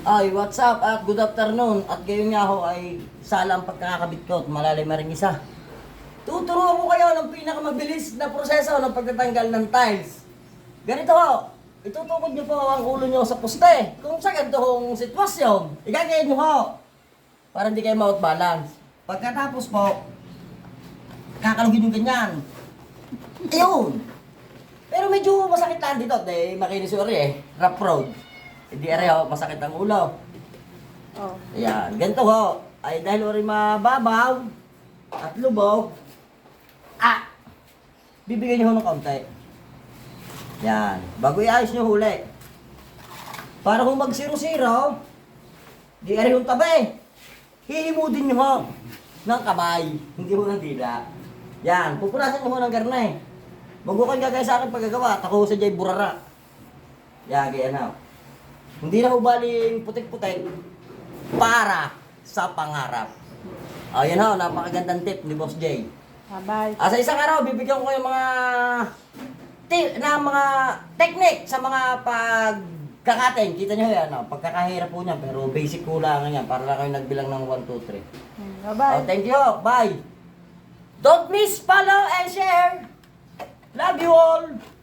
Ay, what's up at good afternoon. At ngayon nga ho ay sala ang pagkakabit ko at malalim na rin isa. Tuturuan ko kayo ng pinakamabilis na proseso ng pagtatanggal ng tiles. Ganito ho, itutukod nyo po ang ulo nyo sa poste. Kung sa ganitong sitwasyon, igagayin nyo ho para hindi kayo ma-out balance. Pagkatapos po, kakalugin yung ganyan. Ayun! Pero medyo masakit lang dito, dahil makinis yung rough road. Hindi areho, masakit ang ulo. Oh. Ayan, ganito ho. Ay dahil rin mababaw at lubog, bibigyan nyo ho ng kaunti. Yan, bago iayos nyo huli. Para kung mag-zero-zero, di arehong tabi. Hihimudin nyo ho ng kamay, hindi ho ng dila. Yan, pupunasan nyo ho ng garnay. Bago kayo gagaya sa akin paggagawa, tako sa jay burara. Yan, ganyan ho. Hindi na hubaling putik-putik para sa pangarap. Ayan ho, napakagandang tip ni Boss J. Bye-bye. Sa isang araw, bibigyan ko kayo mga tip na mga technique sa mga pagkakating. Kita nyo yan, pagkakahirap po niya, pero basic ko lang yan para lang kayo nagbilang ng 1, 2, 3. Bye-bye. Thank you, bye! Don't miss, follow, and share! Love you all!